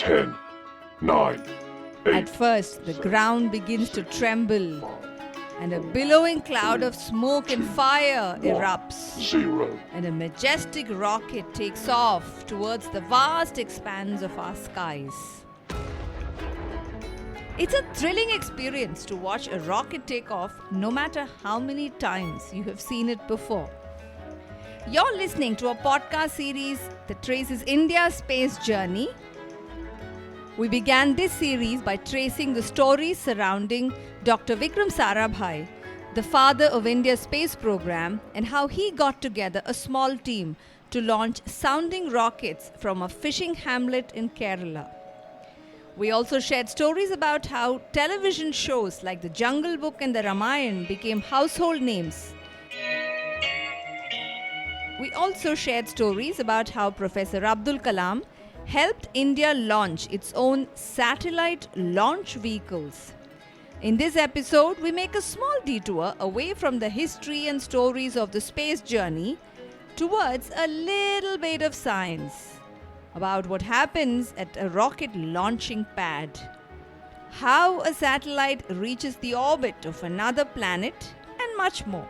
10, 9, 8. At first, the ground begins to tremble, and a billowing cloud of smoke and fire erupts, 0. and a majestic rocket takes off towards the vast expanse of our skies. It's a thrilling experience to watch a rocket take off, no matter how many times you have seen it before. You're listening to a podcast series that traces India's space journey. We began this series by tracing the stories surrounding Dr. Vikram Sarabhai, the father of India's space program, and how he got together a small team to launch sounding rockets from a fishing hamlet in Kerala. We also shared stories about how television shows like The Jungle Book and The Ramayana became household names. We also shared stories about how Professor Abdul Kalam helped India launch its own satellite launch vehicles. In this episode, we make a small detour away from the history and stories of the space journey towards a little bit of science about what happens at a rocket launching pad, how a satellite reaches the orbit of another planet, and much more.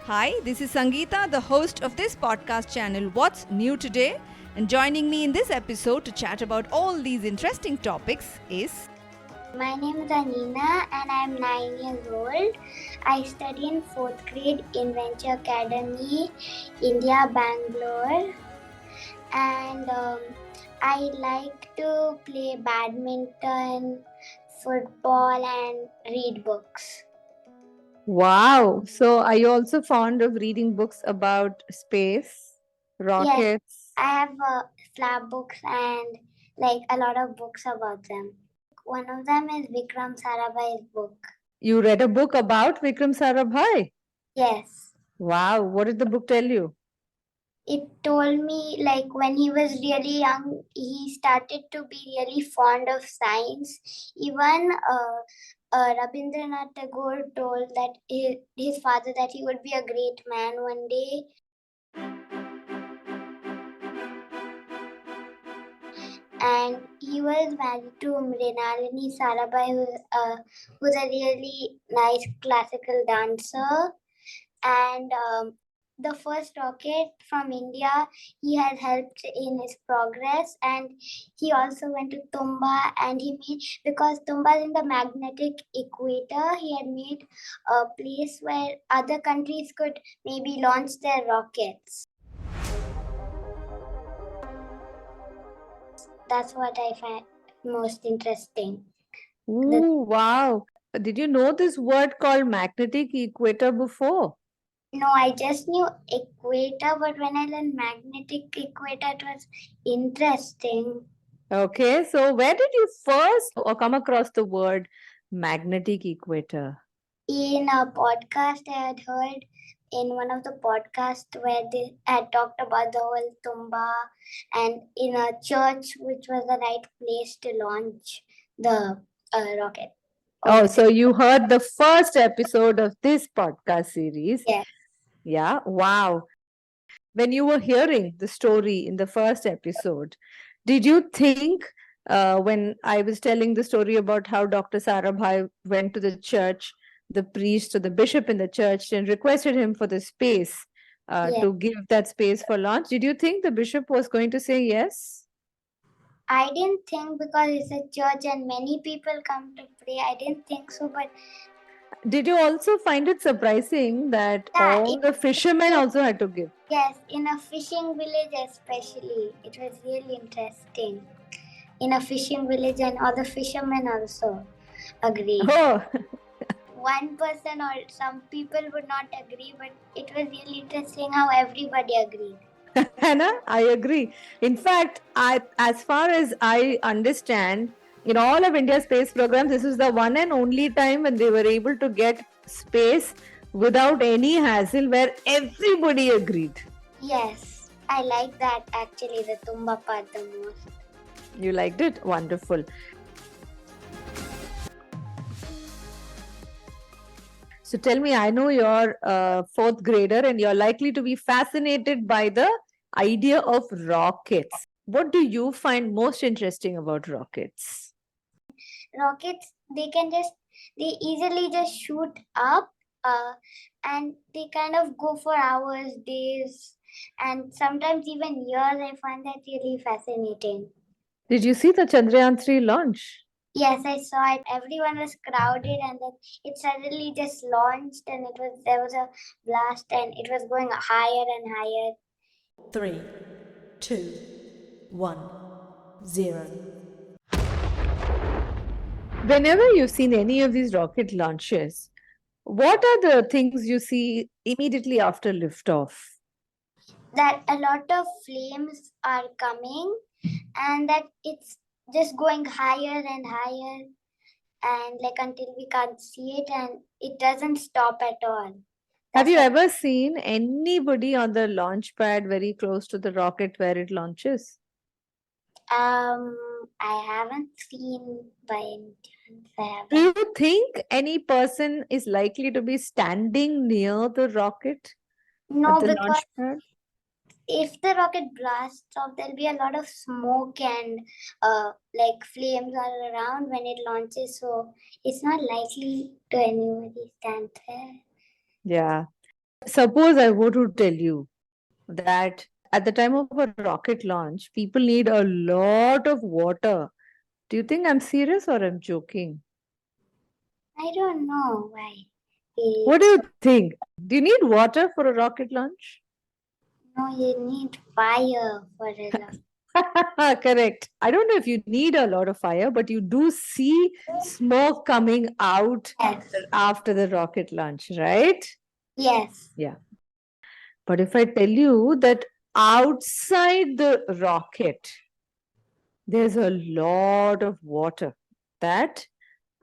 Hi, this is Sangeeta, the host of this podcast channel, What's New Today? And joining me in this episode to chat about all these interesting topics is... My name is Anina and I am 9 years old. I study in 4th grade in Venture Academy, India, Bangalore. And I like to play badminton, football and read books. Wow. So are you also fond of reading books about space, rockets? Yes, I have slab books and like a lot of books about them. One of them is Vikram Sarabhai's book. You read a book about Vikram Sarabhai? Yes. Wow. What did the book tell you? It told me like when he was really young, he started to be really fond of science. Even Rabindranath Tagore told that his father that he would be a great man one day. And he was married to Mrinalini Sarabhai, who's a really nice classical dancer. And the first rocket from India, he had helped in his progress, and he also went to Tumba, and he made, because Tumba is in the magnetic equator, he had made a place where other countries could maybe launch their rockets. That's what I find most interesting. Ooh, wow. Did you know this word called magnetic equator before? No, I just knew equator, but when I learned magnetic equator, it was interesting. Okay. So where did you first come across the word magnetic equator? In a podcast I had heard, in one of the podcasts where they had talked about the whole Tumba, and in a church, which was the right place to launch the rocket. Oh, so you heard the first episode of this podcast series. Yes. Yeah. Wow. When you were hearing the story in the first episode, did you think when I was telling the story about how Dr. Sarabhai went to the church, the priest or the bishop in the church and requested him for the space to give that space for launch, did you think the bishop was going to say yes? I didn't think, because it's a church and many people come to pray. I didn't think so, but did you also find it surprising that all the fishermen also had to give? Yes, in a fishing village especially. It was really interesting. In a fishing village, and all the fishermen also agreed. Oh. One person or some people would not agree, but it was really interesting how everybody agreed. Hannah, I agree. In fact, as far as I understand, in all of India's space programs, this is the one and only time when they were able to get space without any hassle, where everybody agreed. Yes, I like that actually, the Tumba part the most. You liked it? Wonderful. So tell me, I know you're a 4th grader and you're likely to be fascinated by the idea of rockets. What do you find most interesting about rockets? Rockets, they easily just shoot up, and they kind of go for hours, days, and sometimes even years. I find that really fascinating. Did you see the Chandrayaan 3 launch? Yes, I saw it. Everyone was crowded, and then it suddenly just launched, and there was a blast, and it was going higher and higher. 3, 2, 1, 0. Whenever you've seen any of these rocket launches, what are the things you see immediately after liftoff? That a lot of flames are coming, and that it's just going higher and higher, and like until we can't see it, and it doesn't stop at all. Have That's you why- ever seen anybody on the launch pad very close to the rocket where it launches? I haven't seen by any chance. I Do haven't. you think any person is likely to be standing near the rocket No, at the because launch pad? if the rocket blasts off, there'll be a lot of smoke and like flames all around when it launches. So it's not likely to anybody stand there. Yeah. Suppose I were to tell you that at the time of a rocket launch, people need a lot of water. Do you think I'm serious or I'm joking? I don't know why. What do you think? Do you need water for a rocket launch? No, you need fire for a lot. Correct. I don't know if you need a lot of fire, but you do see smoke coming out Yes. after the rocket launch, right? Yes. Yeah. But if I tell you that outside the rocket, there's a lot of water that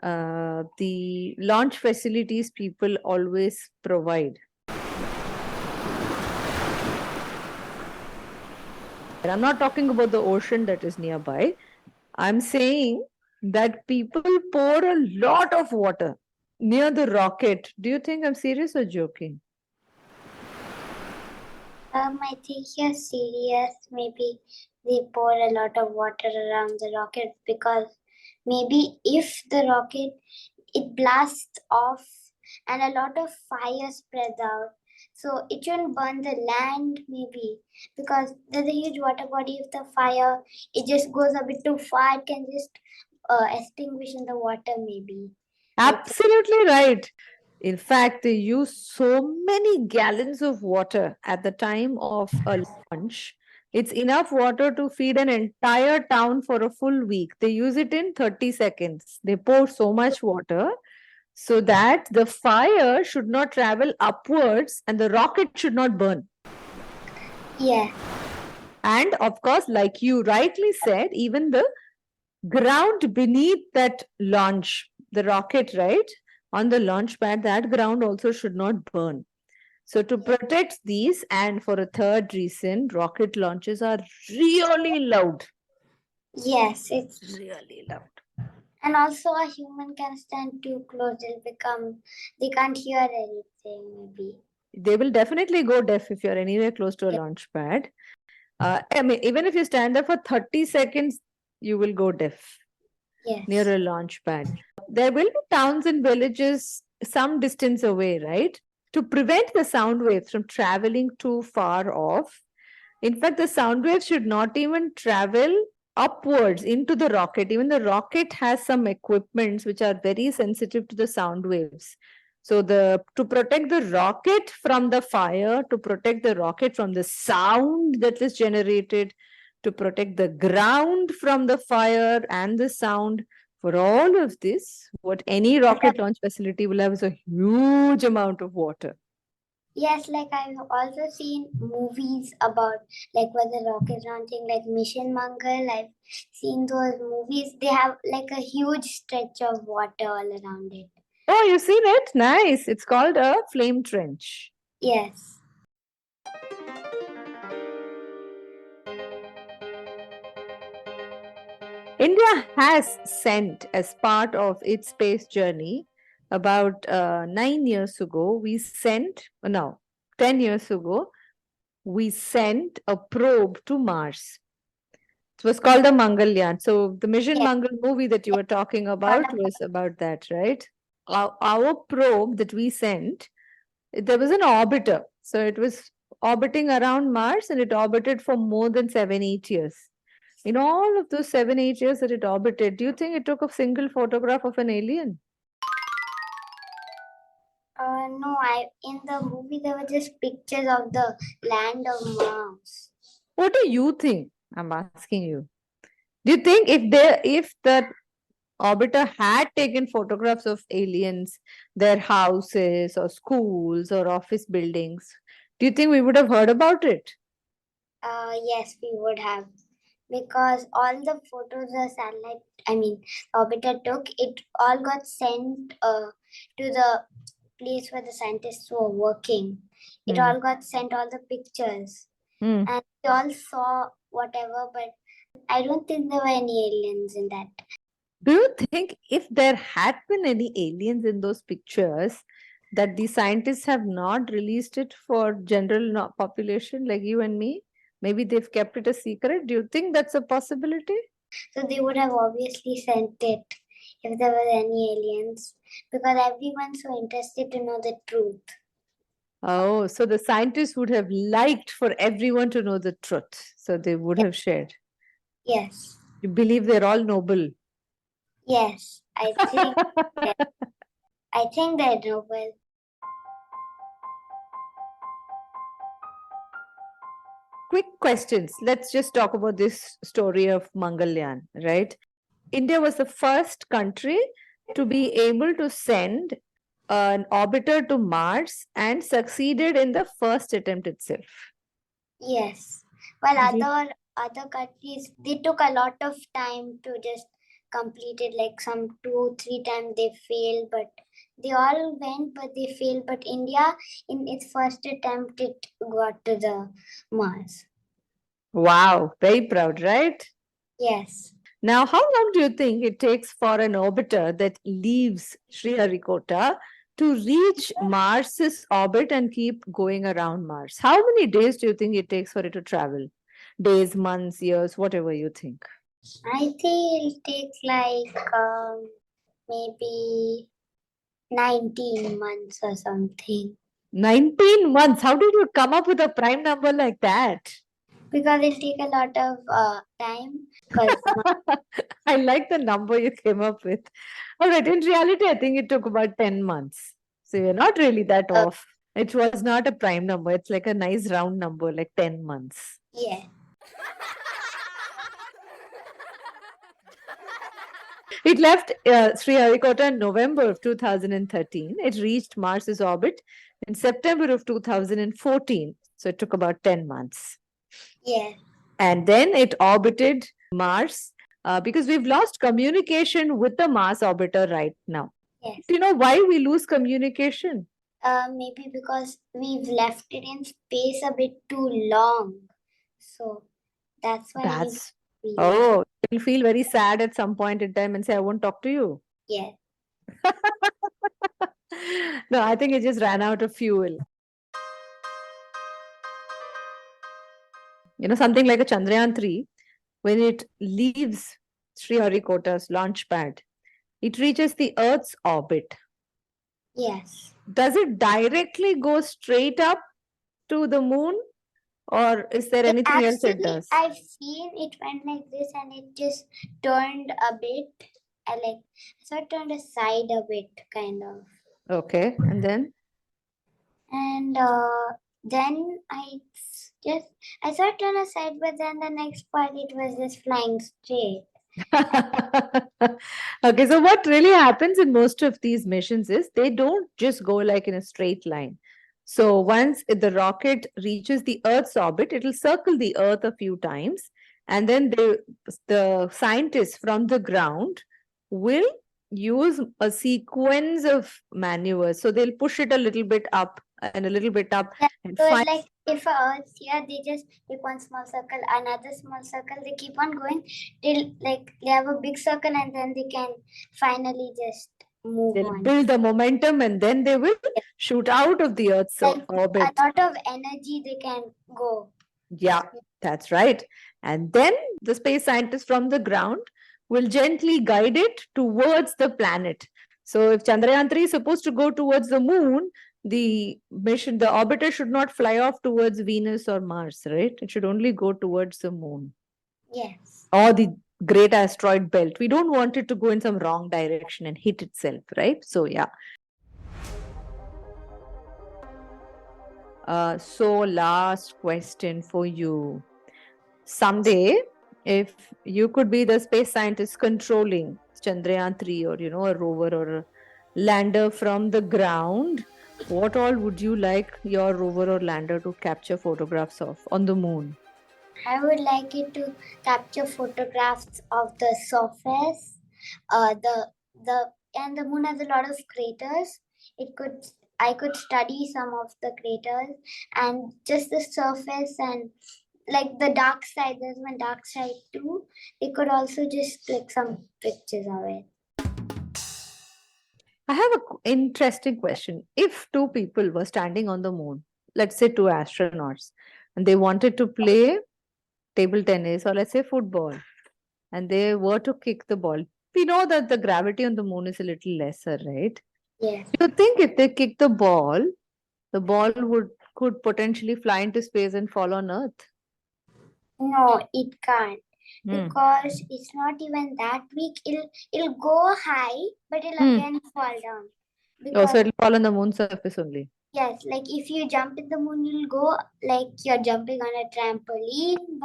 the launch facilities people always provide. And I'm not talking about the ocean that is nearby. I'm saying that people pour a lot of water near the rocket. Do you think I'm serious or joking? I think you're serious. Maybe they pour a lot of water around the rocket because maybe if the rocket it blasts off and a lot of fire spreads out, so it shouldn't burn the land maybe because there's a huge water body. If the fire it just goes a bit too far, it can just extinguish in the water maybe. Absolutely right. In fact, they use so many gallons of water at the time of a launch. It's enough water to feed an entire town for a full week. They use it in 30 seconds. They pour so much water so that the fire should not travel upwards and the rocket should not burn. Yeah. And of course, like you rightly said, even the ground beneath that launch, the rocket, right? On the launch pad, that ground also should not burn. So, to protect these, and for a third reason, rocket launches are really loud. Yes, it's Really loud. and also a human can stand too close, they can't hear anything maybe. They will definitely go deaf if you're anywhere close to a launch pad. I mean, even if you stand there for 30 seconds, you will go deaf Yes. near a launch pad. There will be towns and villages some distance away, right? To prevent the sound waves from traveling too far off. In fact, the sound waves should not even travel upwards into the rocket. Even the rocket has some equipments which are very sensitive to the sound waves. So to protect the rocket from the fire, to protect the rocket from the sound that is generated, to protect the ground from the fire and the sound, for all of this, what any rocket launch facility will have is a huge amount of water. Yes, like I've also seen movies about like where the rocket launching, like Mission Mangal. I've seen those movies. They have like a huge stretch of water all around it. Oh, you've seen it? Nice. It's called a flame trench. Yes. India has sent, as part of its space journey, about 9 years ago, we sent, no, 10 years ago, we sent a probe to Mars. It was called the Mangalyaan. So the Mission Yeah. Mangal movie that you were talking about was about that, right? Our probe that we sent, there was an orbiter. So it was orbiting around Mars and it orbited for more than 7-8 years. In all of those 7-8 years that it orbited, do you think it took a single photograph of an alien? No, in the movie there were just pictures of the land of Mars. What do you think? I'm asking you. Do you think if the orbiter had taken photographs of aliens, their houses or schools or office buildings, do you think we would have heard about it? Yes, we would have, because all the photos orbiter took, it all got sent to the place where the scientists were working. It Hmm. all got sent, all the pictures, Hmm. and we all saw whatever, but I don't think there were any aliens in that. Do you think if there had been any aliens in those pictures, that the scientists have not released it for general population like you and me? Maybe they've kept it a secret. Do you think that's a possibility? So they would have obviously sent it if there were any aliens, because everyone's so interested to know the truth. Oh, so the scientists would have liked for everyone to know the truth. So they would have shared. Yes, You believe they're all noble. yes, I think they're noble. Quick questions. Let's just talk about this story of Mangalyaan, right? India was the first country to be able to send an orbiter to Mars and succeeded in the first attempt itself. Yes. While Mhm. other countries, they took a lot of time to just complete it, like some 2-3 times they failed, but they all went, but they failed. But India, in its first attempt, it got to the Mars. Wow, very proud, right? Yes. Now, how long do you think it takes for an orbiter that leaves Sriharikota to reach Mars's orbit and keep going around Mars? How many days do you think it takes for it to travel? Days, months, years, whatever you think. I think it'll take like maybe 19 months or something, 19 months. How did you come up with a prime number like that? because it'll take a lot of time. Because I like the number you came up with. All right, in reality, I think it took about 10 months. So you're not really that off. It was not a prime number. It's like a nice round number, like 10 months. yeah. It left Sriharikota in November of 2013. It reached Mars's orbit in September of 2014. So it took about 10 months. Yeah. And then it orbited Mars because we've lost communication with the Mars orbiter right now. Yes. Do you know why we lose communication? Maybe because we've left it in space a bit too long. So that's why That's we oh, you'll feel very sad at some point in time and say, I won't talk to you. yeah. No, I think it just ran out of fuel. You know, something like a Chandrayaan 3, when it leaves Sriharikota's launch pad, it reaches the Earth's orbit. Yes. Does it directly go straight up to the moon, or is there anything else it Actually, does? I've seen it went like this and it just turned a bit. So it turned aside a bit, kind of. Okay, and then? And then I saw it turn aside, but then the next part it was just flying straight. Okay, so what really happens in most of these missions is they don't just go like in a straight line. So once the rocket reaches the Earth's orbit, it will circle the Earth a few times, and then the scientists from the ground will use a sequence of maneuvers. So they'll push it a little bit up and a little bit up, Yeah, and so it's finally like if Earth's here, they just take one small circle, another small circle. They keep on going till like they have a big circle, and then they can finally just move they'll on. build the momentum, and then they will shoot out of the Earth's Like orbit. a lot of energy they can go. Yeah, that's right. And then the space scientists from the ground will gently guide it towards the planet. So if Chandrayaan 3 is supposed to go towards the moon, the orbiter should not fly off towards Venus or Mars, right? It should only go towards the moon Yes. or the great asteroid belt. We don't want it to go in some wrong direction and hit itself, right? So yeah. So last question for you. Someday, if you could be the space scientist controlling Chandrayaan 3 or a rover or a lander from the ground, what all would you like your rover or lander to capture photographs of on the moon? I would like it to capture photographs of the surface. The moon has a lot of craters. I could study some of the craters and just the surface and like the dark side. There's one dark side too. It could also just click some pictures of it. I have an interesting question. If two people were standing on the moon, let's say two astronauts, and they wanted to play table tennis or let's say football, and they were to kick the ball, we know that the gravity on the moon is a little lesser, right? Yes. Do you think if they kick the ball could potentially fly into space and fall on Earth? No, it can't. Hmm. Because it's not even that weak. It'll go high, but it'll again fall down. Oh, so Because it'll fall on the moon surface only. yes, like if you jump in the moon, you'll go like you're jumping on a trampoline,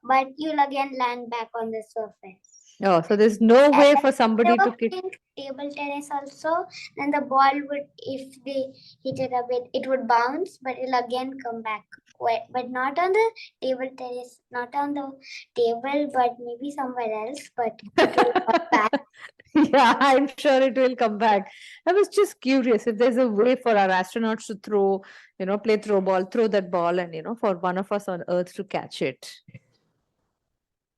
but you'll again land back on the surface. Oh, so there's no way for somebody to kick. Table tennis also, then the ball would, if they hit it a bit, it would bounce, but it'll again come back. But not on the table tennis, not on the table, but maybe somewhere else, but it will come back. Yeah, I'm sure it will come back. I was just curious if there's a way for our astronauts to throw, play throw that ball and, for one of us on Earth to catch it.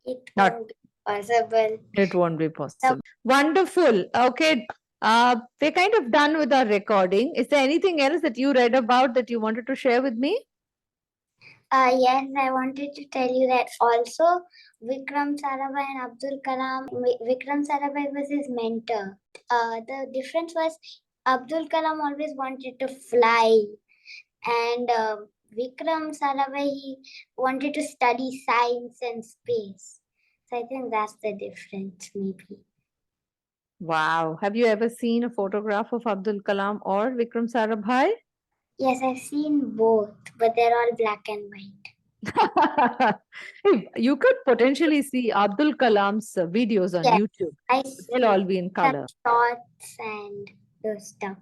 It Not- won't be possible. It won't be possible. Wonderful. Okay. We're kind of done with our recording. Is there anything else that you read about that you wanted to share with me? Yes, I wanted to tell you that also Vikram Sarabhai and Abdul Kalam, Vikram Sarabhai was his mentor. The difference was Abdul Kalam always wanted to fly, and Vikram Sarabhai, he wanted to study science and space. So I think that's the difference, maybe. Wow. Have you ever seen a photograph of Abdul Kalam or Vikram Sarabhai? Yes, I've seen both, but they're all black and white. You could potentially see Abdul Kalam's videos on Yes. YouTube. They'll all be in color. Shots and those stuff.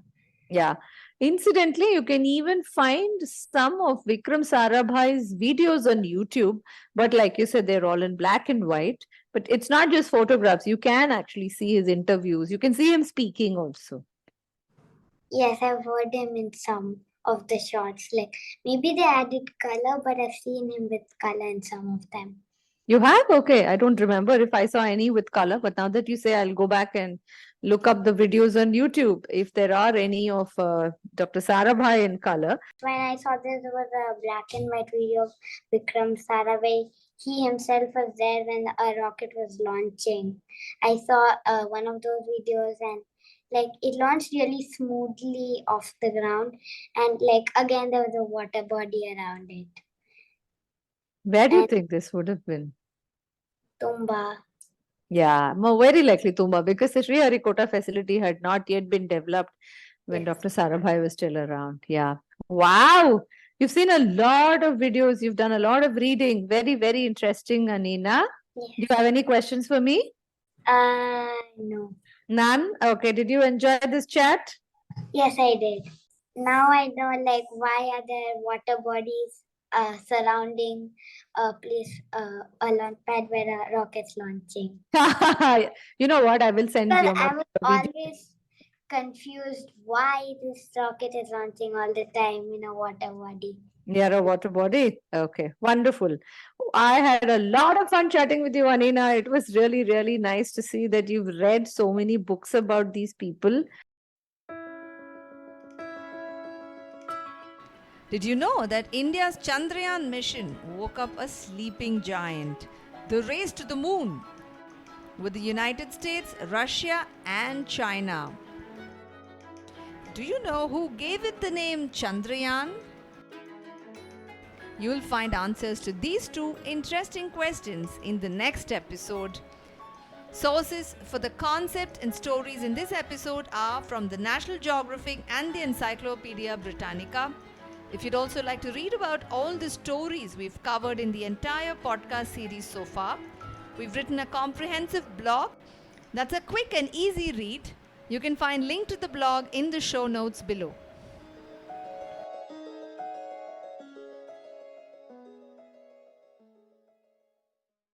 Yeah. Incidentally, you can even find some of Vikram Sarabhai's videos on YouTube, but like you said, they're all in black and white. But it's not just photographs. You can actually see his interviews. You can see him speaking also. Yes, I've heard him in some of the shots. Like maybe they added color, but I've seen him with color in some of them. You have? Okay. I don't remember if I saw any with color, but now that you say, I'll go back and look up the videos on YouTube if there are any of Dr. Sarabhai in color. When I saw there was a black and white video of Vikram Sarabhai, he himself was there when a rocket was launching. I saw one of those videos and like it launched really smoothly off the ground, and like again there was a water body around it. Where do you And- think this would have been? Tumba. Yeah, very likely Tumba, because the Sriharikota facility had not yet been developed when Yes. Dr. Sarabhai was still around. Yeah. Wow. You've seen a lot of videos. You've done a lot of reading. Very, very interesting, Anina. Do Yes. you have any questions for me? No. None? Okay. Did you enjoy this chat? Yes, I did. Now I know like why are there water bodies surrounding a place, a launch pad where a rocket's launching. You know what? I will send But you I a was video. always confused why this rocket is launching all the time in a water body. Near a water body. Okay, wonderful. I had a lot of fun chatting with you, Anina. It was really, really nice to see that you've read so many books about these people. Did you know that India's Chandrayaan mission woke up a sleeping giant? The race to the moon with the United States, Russia, and China. Do you know who gave it the name Chandrayaan? You'll find answers to these two interesting questions in the next episode. Sources for the concept and stories in this episode are from the National Geographic and the Encyclopedia Britannica. If you'd also like to read about all the stories we've covered in the entire podcast series so far, we've written a comprehensive blog that's a quick and easy read. You can find link to the blog in the show notes below.